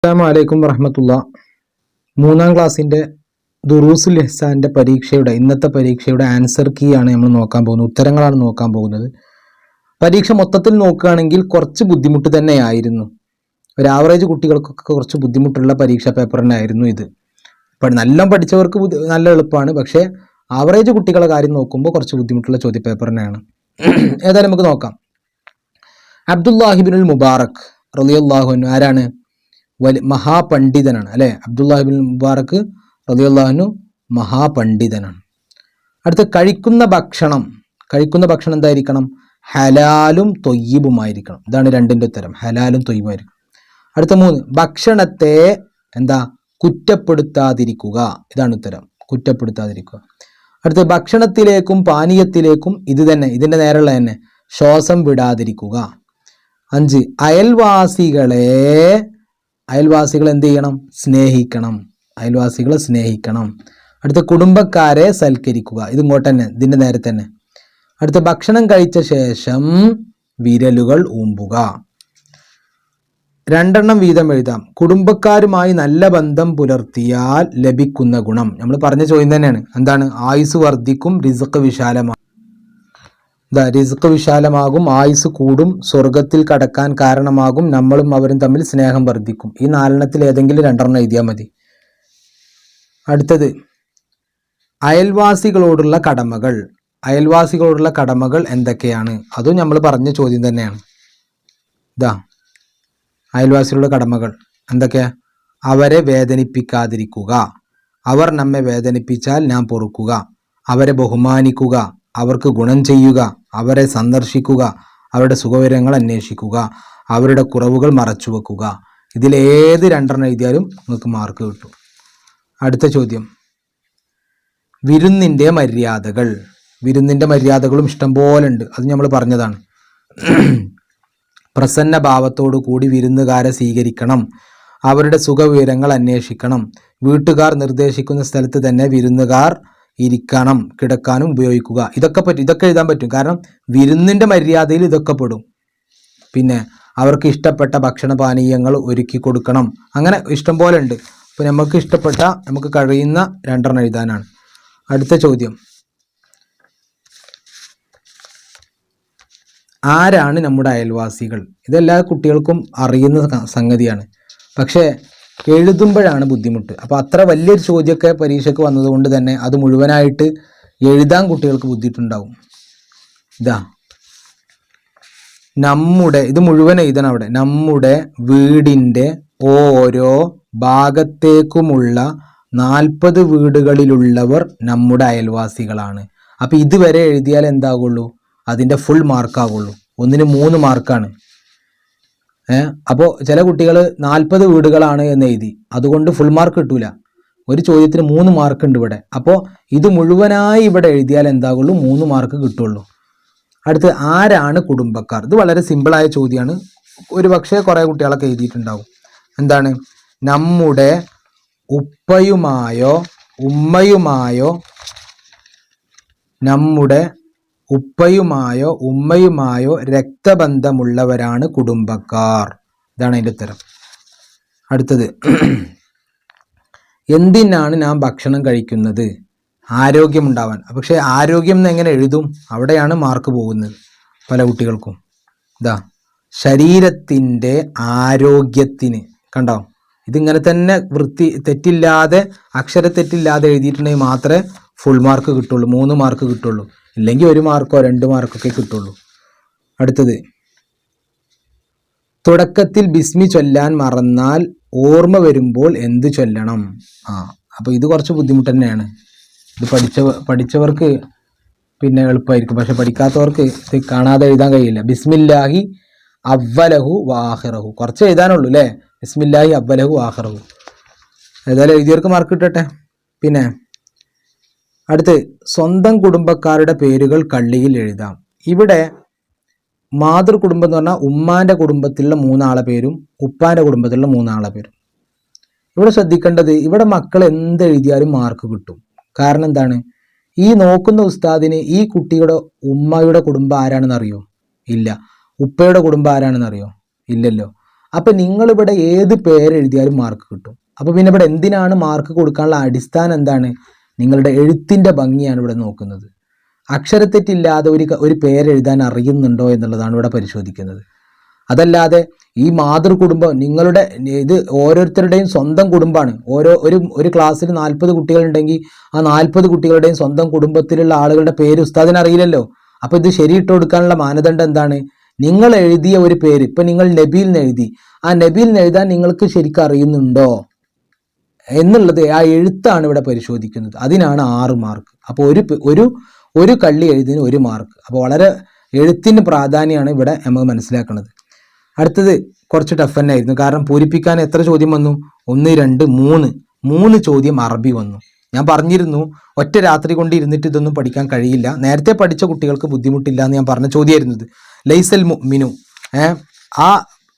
അസ്സലാമു അലൈക്കും വറഹ്മത്തുള്ളാ. മൂന്നാം ക്ലാസ്സിൻ്റെ ദുറൂസുൽ ഇഹ്സാൻ്റെ ഇന്നത്തെ പരീക്ഷയുടെ ആൻസർ കീ ആണ് നമ്മൾ നോക്കാൻ പോകുന്നത്. ഉത്തരങ്ങളാണ് നോക്കാൻ പോകുന്നത്. പരീക്ഷ മൊത്തത്തിൽ നോക്കുകയാണെങ്കിൽ കുറച്ച് ബുദ്ധിമുട്ട് തന്നെയായിരുന്നു. ഒരു ആവറേജ് കുട്ടികൾക്കൊക്കെ കുറച്ച് ബുദ്ധിമുട്ടുള്ള പരീക്ഷാ പേപ്പർ തന്നെയായിരുന്നു ഇത്. നല്ല പഠിച്ചവർക്ക് നല്ല എളുപ്പമാണ്, പക്ഷേ ആവറേജ് കുട്ടികളെ കാര്യം നോക്കുമ്പോൾ കുറച്ച് ബുദ്ധിമുട്ടുള്ള ചോദ്യപേപ്പർ തന്നെയാണ്. ഏതായാലും നമുക്ക് നോക്കാം. അബ്ദുല്ലാഹിബ്നുൽ മുബാറക് റളിയല്ലാഹു അൻഹു ആരാണ്? മഹാപണ്ഡിതനാണ് അല്ലെ. അബ്ദുല്ലാഹിബ്നുൽ മുബാറക് റളിയല്ലാഹു അൻഹു മഹാപണ്ഡിതനാണ്. അടുത്ത കഴിക്കുന്ന ഭക്ഷണം എന്തായിരിക്കണം? ഹലാലും തൊയ്യിബുമായിരിക്കണം. ഇതാണ് രണ്ടിൻ്റെ ഉത്തരം, ഹലാലും തൊയ്യിബുമായിരിക്കണം. അടുത്ത 3, ഭക്ഷണത്തെ കുറ്റപ്പെടുത്താതിരിക്കുക. ഇതാണ് ഉത്തരം, കുറ്റപ്പെടുത്താതിരിക്കുക. അടുത്ത ഭക്ഷണത്തിലേക്കും പാനീയത്തിലേക്കും ഇതിൻ്റെ നേരെയുള്ള തന്നെ ശ്വാസം വിടാതിരിക്കുക. 5, അയൽവാസികളെ എന്ത് ചെയ്യണം? സ്നേഹിക്കണം. അയൽവാസികളെ സ്നേഹിക്കണം. അടുത്ത കുടുംബക്കാരെ സൽക്കരിക്കുക. ഇതിങ്ങോട്ട് തന്നെ, ഇതിൻ്റെ നേരെ തന്നെ. അടുത്ത ഭക്ഷണം കഴിച്ച ശേഷം വിരലുകൾ ഊമ്പുക. 2 വീതം എഴുതാം. കുടുംബക്കാരുമായി നല്ല ബന്ധം പുലർത്തിയാൽ ലഭിക്കുന്ന ഗുണം. നമ്മൾ പറഞ്ഞ ചോദ്യം തന്നെയാണ്. എന്താണ്? ആയുസ് വർദ്ധിക്കും, റിസ്ക് വിശാലമാകും. റിസ്ക് വിശാലമാകും, ആയുസ് കൂടും, സ്വർഗത്തിൽ കടക്കാൻ കാരണമാകും, നമ്മളും അവരും തമ്മിൽ സ്നേഹം വർദ്ധിക്കും. ഈ 4 ഏതെങ്കിലും 2 എഴുതിയാൽ മതി. അടുത്തത് അയൽവാസികളോടുള്ള കടമകൾ എന്തൊക്കെയാണ്? അതും നമ്മൾ പറഞ്ഞ ചോദ്യം തന്നെയാണ്. അയൽവാസികളുടെ കടമകൾ എന്തൊക്കെയാ? അവരെ വേദനിപ്പിക്കാതിരിക്കുക, അവർ നമ്മെ വേദനിപ്പിച്ചാൽ നാം പൊറുക്കുക, അവരെ ബഹുമാനിക്കുക, അവർക്ക് ഗുണം ചെയ്യുക, അവരെ സന്ദർശിക്കുക, അവരുടെ സുഖവിവരങ്ങൾ അന്വേഷിക്കുക, അവരുടെ കുറവുകൾ മറച്ചു വെക്കുക. ഇതിലേത് 2 എഴുതിയാലും നിങ്ങൾക്ക് മാർക്ക് കിട്ടും. അടുത്ത ചോദ്യം, വിരുന്നിൻ്റെ മര്യാദകളും ഇഷ്ടംപോലെ ഉണ്ട്. അത് നമ്മൾ പറഞ്ഞതാണ്. പ്രസന്ന ഭാവത്തോടു കൂടി വിരുന്നുകാരെ സ്വീകരിക്കണം, അവരുടെ സുഖവിവരങ്ങൾ അന്വേഷിക്കണം, വീട്ടുകാർ നിർദ്ദേശിക്കുന്ന സ്ഥലത്ത് തന്നെ വിരുന്നുകാർ ഇരിക്കണം, കിടക്കാനും ഉപയോഗിക്കുക. ഇതൊക്കെ എഴുതാൻ പറ്റും. കാരണം വിരുന്നിൻ്റെ മര്യാദയിൽ ഇതൊക്കെ പെടും. പിന്നെ അവർക്ക് ഇഷ്ടപ്പെട്ട ഭക്ഷണപാനീയങ്ങൾ ഒരുക്കി കൊടുക്കണം. അങ്ങനെ ഇഷ്ടം പോലെ ഉണ്ട്. അപ്പോൾ നമുക്ക് കഴിയുന്ന 2 എഴുതാനാണ്. അടുത്ത ചോദ്യം, ആരാണ് നമ്മുടെ അയൽവാസികൾ? ഇതെല്ലാ കുട്ടികൾക്കും അറിയുന്ന സംഗതിയാണ്, പക്ഷേ എഴുതുമ്പോഴാണ് ബുദ്ധിമുട്ട്. അപ്പോൾ അത്ര വലിയൊരു ചോദ്യമൊക്കെ പരീക്ഷയ്ക്ക് വന്നതുകൊണ്ട് തന്നെ അത് മുഴുവനായിട്ട് എഴുതാൻ കുട്ടികൾക്ക് ബുദ്ധിമുട്ടുണ്ടാവും. ഇത് മുഴുവൻ എഴുതണം അവിടെ. നമ്മുടെ വീടിൻ്റെ ഓരോ ഭാഗത്തേക്കുമുള്ള 40 വീടുകളിലുള്ളവർ നമ്മുടെ അയൽവാസികളാണ്. അപ്പോൾ ഇതുവരെ എഴുതിയാൽ എന്താകുള്ളൂ? അതിൻ്റെ ഫുൾ മാർക്കാകുള്ളൂ. ഒന്നിന് 3 മാർക്കാണ്. അപ്പോൾ ചില കുട്ടികൾ 40 വീടുകളാണ് എന്ന് എഴുതി, അതുകൊണ്ട് ഫുൾ മാർക്ക് കിട്ടൂല. ഒരു ചോദ്യത്തിന് 3 മാർക്ക് ഉണ്ട് ഇവിടെ. അപ്പോൾ ഇത് മുഴുവനായി ഇവിടെ എഴുതിയാൽ എന്താകുള്ളൂ? 3 മാർക്ക് കിട്ടുള്ളൂ. അടുത്ത് ആരാണ് കുടുംബക്കാർ? ഇത് വളരെ സിമ്പിളായ ചോദ്യമാണ്. ഒരു പക്ഷേ കുറേ കുട്ടികളൊക്കെ എഴുതിയിട്ടുണ്ടാവും. എന്താണ്? നമ്മുടെ ഉപ്പയുമായോ ഉമ്മയുമായോ രക്തബന്ധമുള്ളവരാണ് കുടുംബക്കാർ. ഇതാണ് അതിൻ്റെ ഉത്തരം. അടുത്തത്, എന്തിനാണ് നാം ഭക്ഷണം കഴിക്കുന്നത്? ആരോഗ്യമുണ്ടാവാൻ. പക്ഷേ ആരോഗ്യം എന്ന് എങ്ങനെ എഴുതും? അവിടെയാണ് മാർക്ക് പോകുന്നത് പല കുട്ടികൾക്കും. ശരീരത്തിൻ്റെ ആരോഗ്യത്തിന്. കണ്ടോ? ഇതിങ്ങനെ തന്നെ തെറ്റില്ലാതെ അക്ഷരത്തെറ്റില്ലാതെ എഴുതിയിട്ടുണ്ടെങ്കിൽ മാത്രമേ ഫുൾ മാർക്ക് കിട്ടുള്ളൂ, 3 മാർക്ക് കിട്ടുള്ളൂ. ഇല്ലെങ്കിൽ 1 മാർക്കോ 2 മാർക്കൊക്കെ കിട്ടുള്ളൂ. അടുത്തത്, തുടക്കത്തിൽ ബിസ്മി ചൊല്ലാൻ മറന്നാൽ ഓർമ്മ വരുമ്പോൾ എന്ത് ചൊല്ലണം? അപ്പോൾ ഇത് കുറച്ച് ബുദ്ധിമുട്ട് തന്നെയാണ്. ഇത് പഠിച്ചവർക്ക് പിന്നെ എളുപ്പമായിരിക്കും, പക്ഷെ പഠിക്കാത്തവർക്ക് ഇത് കാണാതെ എഴുതാൻ കഴിയില്ല. ബിസ്മില്ലാഹി അവ്വലഹു വാഹിറഹു. കുറച്ച് എഴുതാനുള്ളൂ അല്ലേ? ബിസ്മില്ലാഹി അവ്വലഹു വാഹിറഹു. ഏതായാലും എഴുതിയവർക്ക് മാർക്ക് കിട്ടട്ടെ. പിന്നെ അടുത്ത്, സ്വന്തം കുടുംബക്കാരുടെ പേരുകൾ കള്ളിയിൽ എഴുതാം. ഇവിടെ മാതൃകുടുംബം എന്ന് പറഞ്ഞാൽ ഉമ്മാൻ്റെ കുടുംബത്തിലുള്ള 3 ആളെ പേരും ഉപ്പാൻ്റെ കുടുംബത്തിലുള്ള 3 ആളെ പേരും. ഇവിടെ ശ്രദ്ധിക്കേണ്ടത്, ഇവിടെ മക്കൾ എന്ത് എഴുതിയാലും മാർക്ക് കിട്ടും. കാരണം എന്താണ്? ഈ നോക്കുന്ന ഉസ്താദിന് ഈ കുട്ടിയുടെ ഉമ്മയുടെ കുടുംബം ആരാണെന്ന് അറിയോ? ഇല്ല. ഉപ്പയുടെ കുടുംബം ആരാണെന്ന് അറിയോ? ഇല്ലല്ലോ. അപ്പം നിങ്ങളിവിടെ ഏത് പേരെഴുതിയാലും മാർക്ക് കിട്ടും. അപ്പോൾ പിന്നെ ഇവിടെ എന്തിനാണ് മാർക്ക് കൊടുക്കാനുള്ള അടിസ്ഥാനം എന്താണ്? നിങ്ങളുടെ എഴുത്തിൻ്റെ ഭംഗിയാണ് ഇവിടെ നോക്കുന്നത്. അക്ഷരത്തെറ്റില്ലാതെ ഒരു പേരെഴുതാൻ അറിയുന്നുണ്ടോ എന്നുള്ളതാണ് ഇവിടെ പരിശോധിക്കുന്നത്. അതല്ലാതെ ഈ മാതൃകുടുംബം നിങ്ങളുടെ ഇത് ഓരോരുത്തരുടെയും സ്വന്തം കുടുംബമാണ്. ഒരു ക്ലാസ്സിൽ 40 കുട്ടികളുണ്ടെങ്കിൽ ആ 40 കുട്ടികളുടെയും സ്വന്തം കുടുംബത്തിലുള്ള ആളുകളുടെ പേര് ഉസ്താദിന് അറിയില്ലല്ലോ. അപ്പോൾ ഇത് ശരിയിട്ട് കൊടുക്കാനുള്ള മാനദണ്ഡം എന്താണ്? നിങ്ങൾ എഴുതിയ ഒരു പേര്, ഇപ്പം നിങ്ങൾ നബീൽ എന്ന് എഴുതി, ആ നബീൽ എന്ന് എഴുതാൻ നിങ്ങൾക്ക് ശരിക്കും അറിയുന്നുണ്ടോ എന്നുള്ളത് ആ എഴുത്താണ് ഇവിടെ പരിശോധിക്കുന്നത്. അതിനാണ് 6 മാർക്ക്. അപ്പോൾ ഒരു കള്ളി എഴുതിന് 1 മാർക്ക്. അപ്പോൾ വളരെ എഴുത്തിന് പ്രാധാന്യമാണ് ഇവിടെ നമുക്ക് മനസ്സിലാക്കുന്നത്. അടുത്തത് കുറച്ച് ടഫ് തന്നെ ആയിരുന്നു. കാരണം പൂരിപ്പിക്കാൻ എത്ര ചോദ്യം വന്നു? 1, 2, 3 ചോദ്യം അറബി വന്നു. ഞാൻ പറഞ്ഞിരുന്നു ഒറ്റ രാത്രി കൊണ്ട് ഇരുന്നിട്ട് ഇതൊന്നും പഠിക്കാൻ കഴിയില്ല. നേരത്തെ പഠിച്ച കുട്ടികൾക്ക് ബുദ്ധിമുട്ടില്ല എന്ന് ഞാൻ പറഞ്ഞ ചോദ്യമായിരുന്നത്. ലൈസൽ മുഅ്മിനു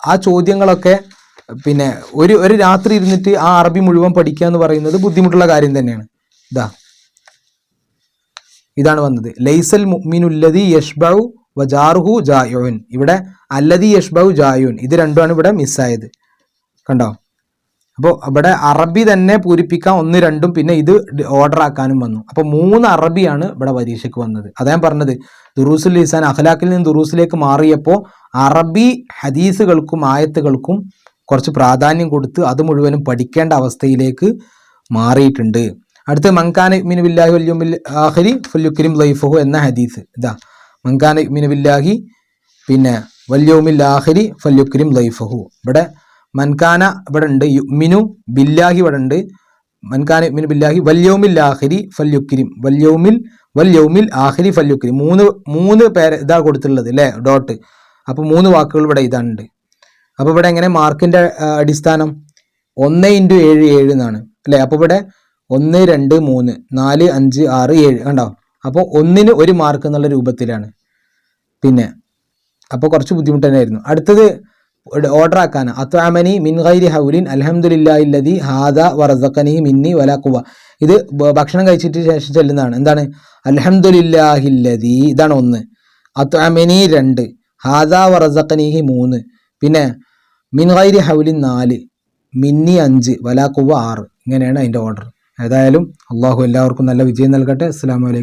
ആ ചോദ്യങ്ങളൊക്കെ പിന്നെ ഒരു രാത്രി ഇരുന്നിട്ട് ആ അറബി മുഴുവൻ പഠിക്കുക എന്ന് പറയുന്നത് ബുദ്ധിമുട്ടുള്ള കാര്യം തന്നെയാണ്. ഇതാണ് വന്നത്. ലൈസൽ മുഅ്മിനുല്ലദി യഷ്ബഉ വജാറുഹു ജായുൻ. ഇവിടെ അല്ലദി യഷ്ബഉ ജായുൻ, ഇത് രണ്ടുമാണ് ഇവിടെ മിസ്സായത്. കണ്ടോ? അപ്പോൾ ഇവിടെ അറബി തന്നെ പൂരിപ്പിക്കാൻ 1, 2 പിന്നെ ഇത് ഓർഡർ ആക്കാനും വന്നു. അപ്പോൾ 3 അറബിയാണ് ഇവിടെ പരീക്ഷയ്ക്ക് വന്നത്. അതാ ഞാൻ പറഞ്ഞത്, ദുറൂസുൽ ലിസാൻ അഖ്ലാഖിൽ നിന്ന് ദുറൂസിലേക്ക് മാറിയപ്പോൾ അറബി ഹദീസുകൾക്കും ആയത്തുകൾക്കും കുറച്ച് പ്രാധാന്യം കൊടുത്ത് അത് മുഴുവനും പഠിക്കേണ്ട അവസ്ഥയിലേക്ക് മാറിയിട്ടുണ്ട്. അടുത്ത് മൻകാന യുഅ്മിനു ബില്ലാഹി വൽ യൗമിൽ ആഖിരി ഫല്യുക്രിം ദൈഫഹു എന്ന ഹദീസ്. ഇതാ മൻകാന യുഅ്മിനു ബില്ലാഹി പിന്നെ വൽ യൗമിൽ ആഖിരി ഫല്യുക്രിം ദൈഫഹു. ഇവിടെ മൻകാന ഇവിടെ ഉണ്ട്, യുഅ്മിനു ബില്ലാഹി ഇവിടെ ഉണ്ട്, മൻകാന യുഅ്മിനു ബില്ലാഹി വൽ യൗമിൽ ആഖിരി ഫല്യുക്രിം വൽ യൗമിൽ ആഖിരി ഫല്യുക്രിം. മൂന്ന് പേര് ഇതാ കൊടുത്തിട്ടുള്ളത് അല്ലേ, ഡോട്ട്. അപ്പോൾ 3 വാക്കുകൾ ഇവിടെ ഇതാണ്ട്. അപ്പോൾ ഇവിടെ എങ്ങനെ മാർക്കിൻ്റെ അടിസ്ഥാനം 1 × 7 7 എന്നാണ് അല്ലേ. അപ്പോൾ ഇവിടെ 1, 2, 3, 4, 5, 6, 7 കണ്ടോ. അപ്പോൾ 1-ന് 1 മാർക്ക് എന്നുള്ള രൂപത്തിലാണ്. പിന്നെ അപ്പോൾ കുറച്ച് ബുദ്ധിമുട്ട് തന്നെയായിരുന്നു. അടുത്തത് ഓർഡർ ആക്കാൻ അത്അമനി മിൻ ഗൈരി ഹൗലിൻ അൽഹംദുലില്ലാഹില്ലദി ഹാദാ വറസഖനി മിന്നി വലാ ഖുവ. ഇത് ഭക്ഷണം കഴിച്ചിട്ട് ശേഷം ചെല്ലുന്നതാണ്. എന്താണ്? അൽഹംദുലില്ലാഹില്ലദി, ഇതാണ് 1. അത്അമനി 2, ഹാദാ വറസഖനിഹി 3, പിന്നെ മിൻ ഗൈരി ഹൗലിൻ 4, മിന്നി 5, വലാ ഖുവ 6. ഇങ്ങനെയാണ് അതിൻ്റെ ഓർഡർ. ഏതായാലും അള്ളാഹു എല്ലാവർക്കും നല്ല വിജയം നൽകട്ടെ. അസ്സലാമു അലൈക്കും.